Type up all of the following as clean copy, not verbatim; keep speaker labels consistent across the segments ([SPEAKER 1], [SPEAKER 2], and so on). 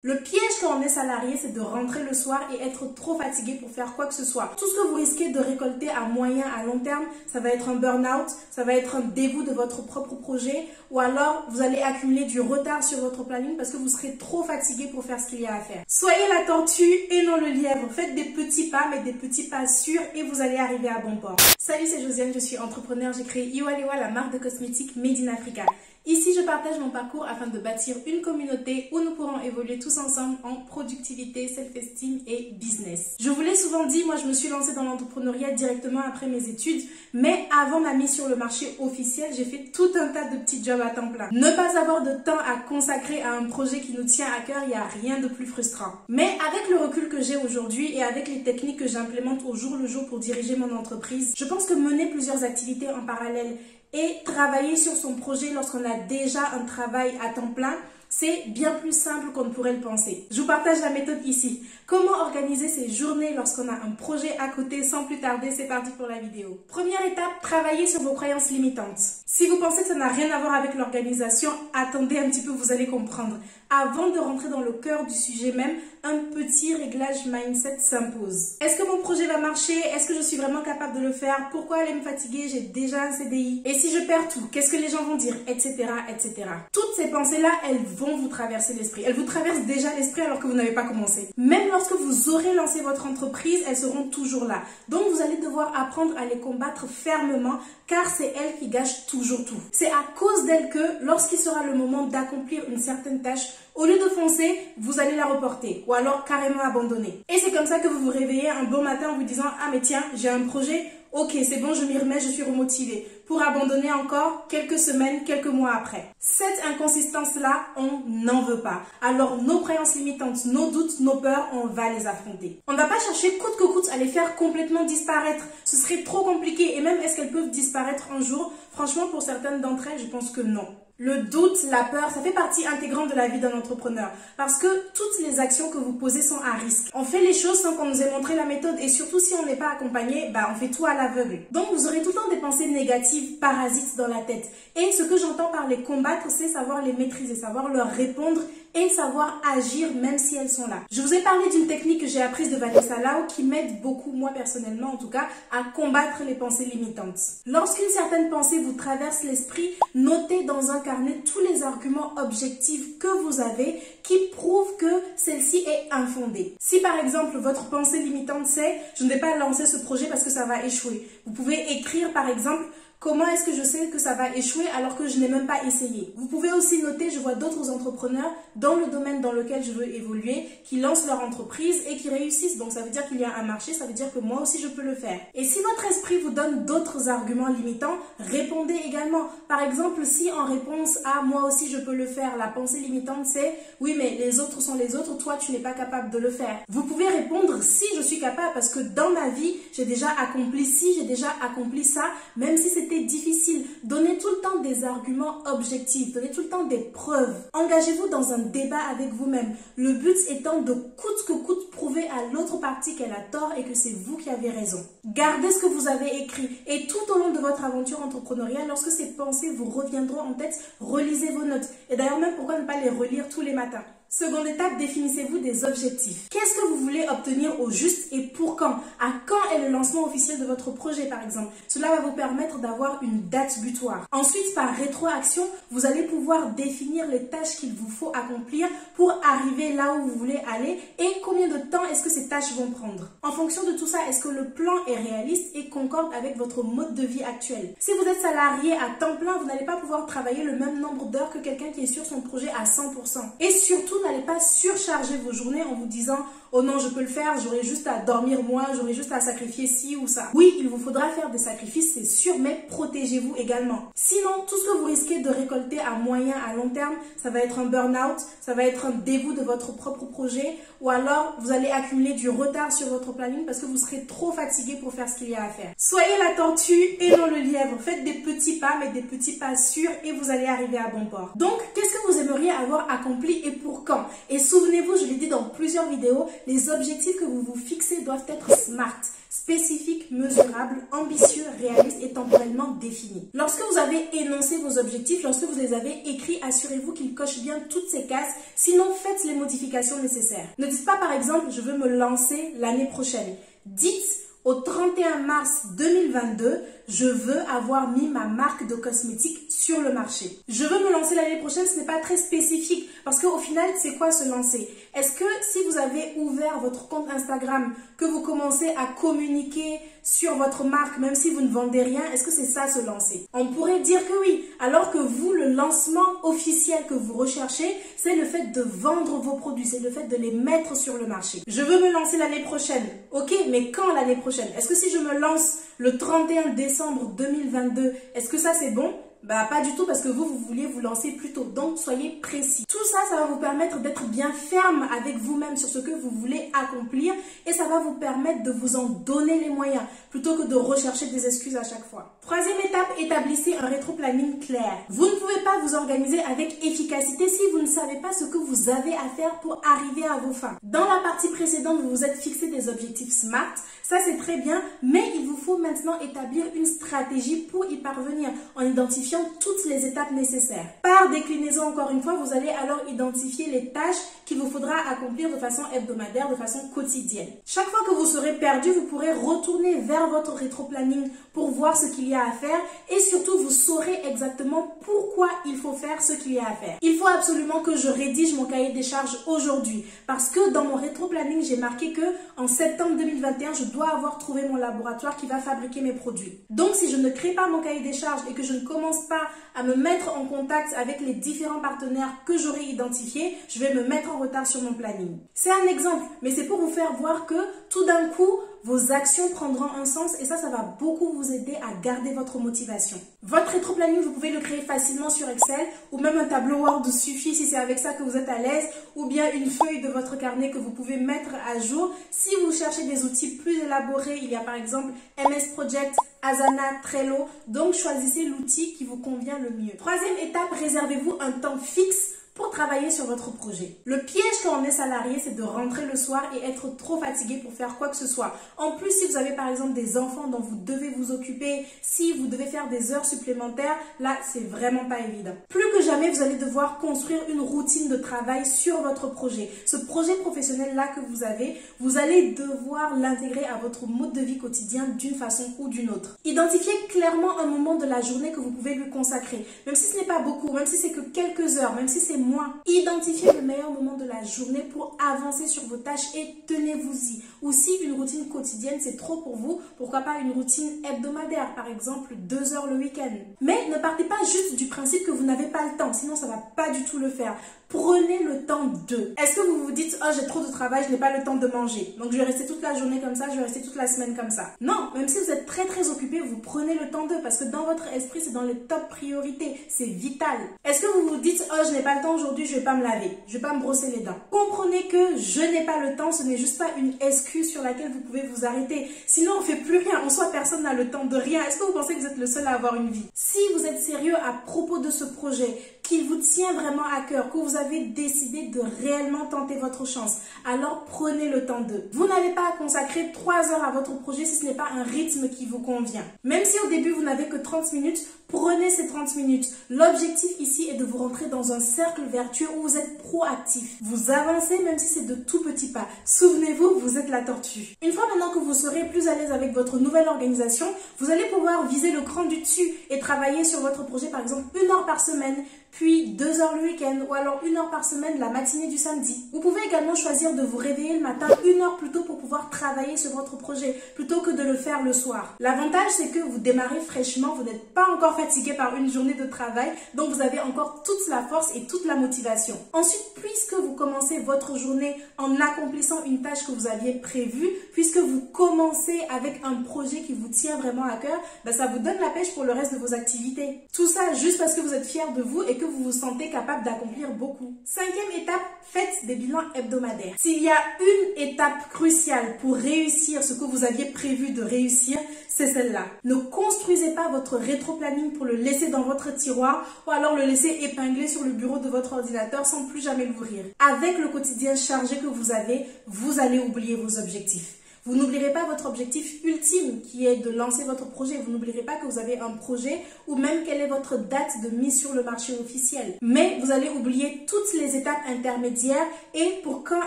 [SPEAKER 1] Le piège quand on est salarié, c'est de rentrer le soir et être trop fatigué pour faire quoi que ce soit. Tout ce que vous risquez de récolter à moyen, à long terme, ça va être un burn-out, ça va être un dégoût de votre propre projet, ou alors vous allez accumuler du retard sur votre planning parce que vous serez trop fatigué pour faire ce qu'il y a à faire. Soyez la tortue et non le lièvre. Faites des petits pas, mais des petits pas sûrs et vous allez arriver à bon port. Salut, c'est Josiane, je suis entrepreneur. J'ai créé Iwalewa, la marque de cosmétiques Made in Africa. Ici, je partage mon parcours afin de bâtir une communauté où nous pourrons évoluer tous ensemble en productivité, self-esteem et business. Je vous l'ai souvent dit, moi je me suis lancée dans l'entrepreneuriat directement après mes études, mais avant ma mise sur le marché officiel, j'ai fait tout un tas de petits jobs à temps plein. Ne pas avoir de temps à consacrer à un projet qui nous tient à cœur, il n'y a rien de plus frustrant. Mais avec le recul que j'ai aujourd'hui et avec les techniques que j'implémente au jour le jour pour diriger mon entreprise, je pense que mener plusieurs activités en parallèle et travailler sur son projet lorsqu'on a déjà un travail à temps plein, c'est bien plus simple qu'on ne pourrait le penser. Je vous partage la méthode ici. Comment organiser ses journées lorsqu'on a un projet à côté? Sans plus tarder, c'est parti pour la vidéo. Première étape, travailler sur vos croyances limitantes. Si vous pensez que ça n'a rien à voir avec l'organisation, attendez un petit peu, vous allez comprendre. Avant de rentrer dans le cœur du sujet même, un petit réglage mindset s'impose. Est-ce que mon projet va marcher? Est-ce que je suis vraiment capable de le faire? Pourquoi aller me fatiguer? J'ai déjà un CDI. Et si je perds tout, qu'est-ce que les gens vont dire? Etc, etc. Toutes ces pensées-là, elles vont vous traverser l'esprit. Elles vous traversent déjà l'esprit alors que vous n'avez pas commencé. Même lorsque vous aurez lancé votre entreprise, elles seront toujours là. Donc vous allez devoir apprendre à les combattre fermement car c'est elles qui gâchent toujours tout. C'est à cause d'elles que lorsqu'il sera le moment d'accomplir une certaine tâche, au lieu de foncer, vous allez la reporter ou alors carrément abandonner. Et c'est comme ça que vous vous réveillez un bon matin en vous disant « Ah mais tiens, j'ai un projet, ok c'est bon, je m'y remets, je suis remotivée » pour abandonner encore quelques semaines, quelques mois après. Cette inconsistance-là, on n'en veut pas. Alors nos croyances limitantes, nos doutes, nos peurs, on va les affronter. On ne va pas chercher coûte que coûte à les faire complètement disparaître. Ce serait trop compliqué et même est-ce qu'elles peuvent disparaître un jour? Franchement, pour certaines d'entre elles, je pense que non. Le doute, la peur, ça fait partie intégrante de la vie d'un entrepreneur parce que toutes les actions que vous posez sont à risque. On fait les choses sans qu'on nous ait montré la méthode et surtout si on n'est pas accompagné, on fait tout à l'aveugle. Donc vous aurez tout le temps des pensées négatives, parasites dans la tête. Et ce que j'entends par les combattre, c'est savoir les maîtriser, savoir leur répondre et savoir agir même si elles sont là. Je vous ai parlé d'une technique que j'ai apprise de Vanessa Lau qui m'aide beaucoup, moi personnellement en tout cas, à combattre les pensées limitantes. Lorsqu'une certaine pensée vous traverse l'esprit, notez dans un carnet tous les arguments objectifs que vous avez qui prouvent que celle-ci est infondée. Si par exemple votre pensée limitante c'est « je ne vais pas lancer ce projet parce que ça va échouer », vous pouvez écrire par exemple « comment est-ce que je sais que ça va échouer alors que je n'ai même pas essayé ?» Vous pouvez aussi noter, je vois d'autres entrepreneurs dans le domaine dans lequel je veux évoluer qui lancent leur entreprise et qui réussissent. Donc ça veut dire qu'il y a un marché, ça veut dire que moi aussi je peux le faire. Et si votre esprit vous donne d'autres arguments limitants, répondez également. Par exemple, si en réponse à « moi aussi je peux le faire », la pensée limitante c'est « oui mais les autres sont les autres, toi tu n'es pas capable de le faire ». Vous pouvez répondre « si je suis capable parce que dans ma vie j'ai déjà accompli ci, j'ai déjà accompli ça, même si c'est difficile. » Donnez tout le temps des arguments objectifs, donnez tout le temps des preuves. Engagez-vous dans un débat avec vous-même. Le but étant de coûte que coûte prouver à l'autre partie qu'elle a tort et que c'est vous qui avez raison. Gardez ce que vous avez écrit et tout au long de votre aventure entrepreneuriale, lorsque ces pensées vous reviendront en tête, relisez vos notes. Et d'ailleurs même, pourquoi ne pas les relire tous les matins? Seconde étape, définissez-vous des objectifs. Qu'est-ce que vous voulez obtenir au juste et pour quand? À quand est le lancement officiel de votre projet par exemple? Cela va vous permettre d'avoir une date butoir. Ensuite, par rétroaction, vous allez pouvoir définir les tâches qu'il vous faut accomplir pour arriver là où vous voulez aller et combien de temps est-ce que ces tâches vont prendre. En fonction de tout ça, est-ce que le plan est réaliste et concorde avec votre mode de vie actuel? Si vous êtes salarié à temps plein, vous n'allez pas pouvoir travailler le même nombre d'heures que quelqu'un qui est sur son projet à 100%. Et surtout, n'allez pas surcharger vos journées en vous disant « oh non, je peux le faire, j'aurai juste à dormir moins, j'aurai juste à sacrifier ci ou ça ». Oui, il vous faudra faire des sacrifices, c'est sûr, mais protégez-vous également. Sinon, tout ce que vous risquez de récolter à moyen, à long terme, ça va être un burn-out, ça va être un dégoût de votre propre projet ou alors vous allez accumuler du retard sur votre planning parce que vous serez trop fatigué pour faire ce qu'il y a à faire. Soyez la tortue et non le lièvre. Faites des petits pas, mais des petits pas sûrs et vous allez arriver à bon port. Donc, qu'est-ce que vous aimeriez avoir accompli et pour quand? Et souvenez-vous, je l'ai dit dans plusieurs vidéos, les objectifs que vous vous fixez doivent être smart, spécifique, mesurable, ambitieux, réaliste et temporellement défini. Lorsque vous avez énoncé vos objectifs, lorsque vous les avez écrits, assurez-vous qu'ils cochent bien toutes ces cases, sinon faites les modifications nécessaires. Ne dites pas par exemple, je veux me lancer l'année prochaine. Dites, au 31 mars 2022, je veux avoir mis ma marque de cosmétiques sur le marché. Je veux me lancer l'année prochaine, ce n'est pas très spécifique parce qu'au final, c'est quoi se lancer? Est-ce que si vous avez ouvert votre compte Instagram, que vous commencez à communiquer sur votre marque, même si vous ne vendez rien, est-ce que c'est ça se lancer? On pourrait dire que oui, alors que vous, le lancement officiel que vous recherchez, c'est le fait de vendre vos produits, c'est le fait de les mettre sur le marché. Je veux me lancer l'année prochaine. Ok, mais quand l'année prochaine? Est-ce que si je me lance le 31 décembre 2022, est-ce que ça c'est bon? Bah pas du tout parce que vous vouliez vous lancer plus tôt. Donc soyez précis. Tout ça, ça va vous permettre d'être bien ferme avec vous-même sur ce que vous voulez accomplir et ça va vous permettre de vous en donner les moyens plutôt que de rechercher des excuses à chaque fois. Troisième étape, établissez un rétro-planning clair. Vous ne pouvez pas vous organiser avec efficacité si vous ne savez pas ce que vous avez à faire pour arriver à vos fins. Dans la partie précédente, vous vous êtes fixé des objectifs SMART. Ça, c'est très bien, mais il vous faut maintenant établir une stratégie pour y parvenir en identifiant toutes les étapes nécessaires. Par déclinaison, encore une fois, vous allez alors identifier les tâches qu'il vous faudra accomplir de façon hebdomadaire, de façon quotidienne. Chaque fois que vous serez perdu, vous pourrez retourner vers votre rétro-planning pour voir ce qu'il y a à faire et surtout, vous saurez exactement pourquoi il faut faire ce qu'il y a à faire. Il faut absolument que je rédige mon cahier des charges aujourd'hui parce que dans mon rétro-planning, j'ai marqué que en septembre 2021, je dois avoir trouvé mon laboratoire qui va fabriquer mes produits. Donc, si je ne crée pas mon cahier des charges et que je ne commence pas à me mettre en contact avec les différents partenaires que j'aurai identifiés, je vais me mettre en retard sur mon planning. C'est un exemple, mais c'est pour vous faire voir que tout d'un coup, vos actions prendront un sens et ça va beaucoup vous aider à garder votre motivation. Votre rétro-planning, vous pouvez le créer facilement sur Excel ou même un tableau Word suffit si c'est avec ça que vous êtes à l'aise ou bien une feuille de votre carnet que vous pouvez mettre à jour. Si vous cherchez des outils plus élaborés, il y a par exemple MS Project, Asana, Trello, donc choisissez l'outil qui vous convient le mieux. Troisième étape, réservez-vous un temps fixe pour travailler sur votre projet. Le piège quand on est salarié, c'est de rentrer le soir et être trop fatigué pour faire quoi que ce soit. En plus, si vous avez par exemple des enfants dont vous devez vous occuper, si vous devez faire des heures supplémentaires, là, c'est vraiment pas évident. Plus que jamais, vous allez devoir construire une routine de travail sur votre projet. Ce projet professionnel-là que vous avez, vous allez devoir l'intégrer à votre mode de vie quotidien d'une façon ou d'une autre. Identifiez clairement un moment de la journée que vous pouvez lui consacrer. Même si ce n'est pas beaucoup, même si c'est que quelques heures, même si c'est moins. Identifiez le meilleur moment de la journée pour avancer sur vos tâches et tenez-vous-y. Ou si une routine quotidienne c'est trop pour vous, pourquoi pas une routine hebdomadaire, par exemple 2 heures le week-end. Mais ne partez pas juste du principe que vous n'avez pas le temps, sinon ça va pas du tout le faire. Prenez le temps de. Est-ce que vous vous dites, oh j'ai trop de travail, je n'ai pas le temps de manger, donc je vais rester toute la journée comme ça, je vais rester toute la semaine comme ça. Non, même si vous êtes très occupé, vous prenez le temps de, parce que dans votre esprit c'est dans les top priorités, c'est vital. Est-ce que vous vous dites, oh je n'ai pas le temps aujourd'hui, je vais pas me laver, je vais pas me brosser les dents. Comprenez que je n'ai pas le temps, ce n'est juste pas une excuse sur laquelle vous pouvez vous arrêter. Sinon on fait plus rien, en soi personne n'a le temps de rien. Est-ce que vous pensez que vous êtes le seul à avoir une vie? Si vous êtes sérieux à propos de ce projet, qu'il vous tient vraiment à cœur, que vous avez décidé de réellement tenter votre chance, alors prenez le temps de. Vous n'avez pas à consacrer 3 heures à votre projet si ce n'est pas un rythme qui vous convient. Même si au début vous n'avez que 30 minutes, prenez ces 30 minutes. L'objectif ici est de vous rentrer dans un cercle vertueux où vous êtes proactif. Vous avancez même si c'est de tout petits pas. Souvenez-vous, vous êtes la tortue. Une fois maintenant que vous serez plus à l'aise avec votre nouvelle organisation, vous allez pouvoir viser le cran du dessus et travailler sur votre projet par exemple 1 heure par semaine, puis 2 heures le week-end ou alors 1 heure par semaine la matinée du samedi. Vous pouvez également choisir de vous réveiller le matin 1 heure plus tôt pour pouvoir travailler sur votre projet plutôt que de le faire le soir. L'avantage c'est que vous démarrez fraîchement, vous n'êtes pas encore fatigué par une journée de travail, donc vous avez encore toute la force et toute la motivation. Ensuite, puisque vous commencez votre journée en accomplissant une tâche que vous aviez prévue, puisque vous commencez avec un projet qui vous tient vraiment à cœur, ça vous donne la pêche pour le reste de vos activités. Tout ça juste parce que vous êtes fier de vous et que vous vous sentez capable d'accomplir beaucoup. 5e étape, faites des bilans hebdomadaires. S'il y a une étape cruciale pour réussir ce que vous aviez prévu de réussir, c'est celle-là. Ne construisez pas votre rétro-planning pour le laisser dans votre tiroir ou alors le laisser épinglé sur le bureau de votre ordinateur sans plus jamais l'ouvrir. Avec le quotidien chargé que vous avez, vous allez oublier vos objectifs. Vous n'oublierez pas votre objectif ultime qui est de lancer votre projet. Vous n'oublierez pas que vous avez un projet ou même quelle est votre date de mise sur le marché officiel. Mais vous allez oublier toutes les étapes intermédiaires et pour quand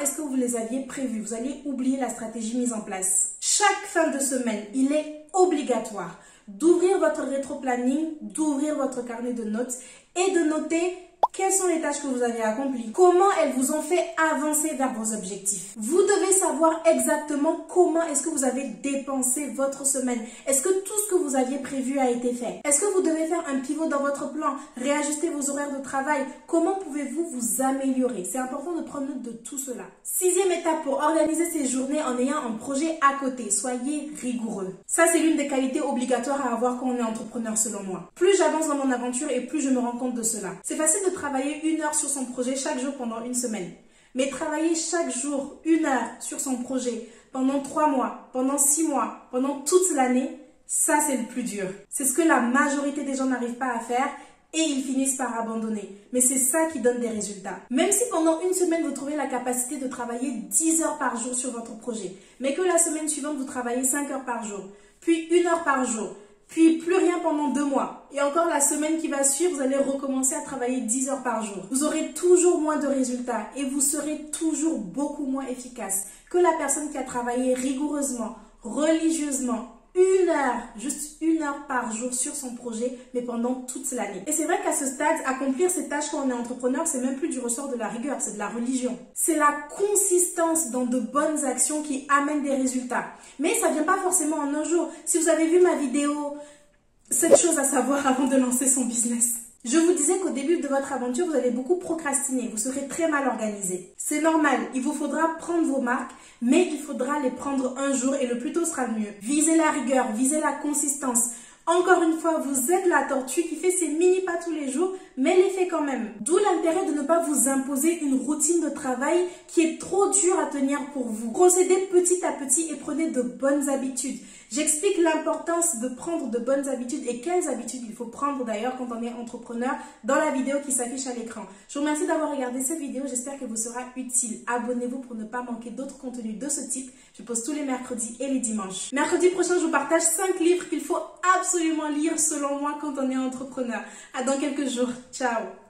[SPEAKER 1] est-ce que vous les aviez prévues. Vous allez oublier la stratégie mise en place. Chaque fin de semaine, il est obligatoire d'ouvrir votre rétro-planning, d'ouvrir votre carnet de notes et de noter quelles sont les tâches que vous avez accomplies, comment elles vous ont fait avancer vers vos objectifs. Vous devez savoir exactement comment est-ce que vous avez dépensé votre semaine. Est-ce que tout ce que vous aviez prévu a été fait? Est-ce que vous devez faire un pivot dans votre plan, réajuster vos horaires de travail? Comment pouvez-vous vous améliorer? C'est important de prendre note de tout cela. 6e étape pour organiser ces journées en ayant un projet à côté. Soyez rigoureux. Ça, c'est l'une des qualités obligatoires à avoir quand on est entrepreneur selon moi. Plus j'avance dans mon aventure et plus je me rends compte de cela. C'est facile de travailler 1 heure sur son projet chaque jour pendant une semaine. Mais travailler chaque jour 1 heure sur son projet pendant 3 mois, pendant 6 mois, pendant toute l'année, ça c'est le plus dur. C'est ce que la majorité des gens n'arrivent pas à faire et ils finissent par abandonner. Mais c'est ça qui donne des résultats. Même si pendant une semaine vous trouvez la capacité de travailler 10 heures par jour sur votre projet, mais que la semaine suivante vous travaillez 5 heures par jour, puis 1 heure par jour, puis plus rien pendant 2 mois. Et encore la semaine qui va suivre, vous allez recommencer à travailler 10 heures par jour. Vous aurez toujours moins de résultats et vous serez toujours beaucoup moins efficace que la personne qui a travaillé rigoureusement, religieusement, 1 heure, juste 1 heure par jour sur son projet, mais pendant toute l'année. Et c'est vrai qu'à ce stade, accomplir ces tâches quand on est entrepreneur, c'est même plus du ressort de la rigueur, c'est de la religion. C'est la consistance dans de bonnes actions qui amène des résultats. Mais ça vient pas forcément en un jour. Si vous avez vu ma vidéo, 7 choses à savoir avant de lancer son business. Je vous disais qu'au début de votre aventure, vous allez beaucoup procrastiner, vous serez très mal organisé. C'est normal, il vous faudra prendre vos marques, mais il faudra les prendre un jour et le plus tôt sera le mieux. Visez la rigueur, visez la consistance. Encore une fois, vous êtes la tortue qui fait ses mini pas tous les jours, mais les fait quand même. D'où l'intérêt de ne pas vous imposer une routine de travail qui est trop dure à tenir pour vous. Procédez petit à petit et prenez de bonnes habitudes. J'explique l'importance de prendre de bonnes habitudes et quelles habitudes il faut prendre d'ailleurs quand on est entrepreneur dans la vidéo qui s'affiche à l'écran. Je vous remercie d'avoir regardé cette vidéo, j'espère qu'elle vous sera utile. Abonnez-vous pour ne pas manquer d'autres contenus de ce type. Je poste tous les mercredis et les dimanches. Mercredi prochain, je vous partage 5 livres qu'il faut absolument lire selon moi quand on est entrepreneur. À dans quelques jours. Ciao.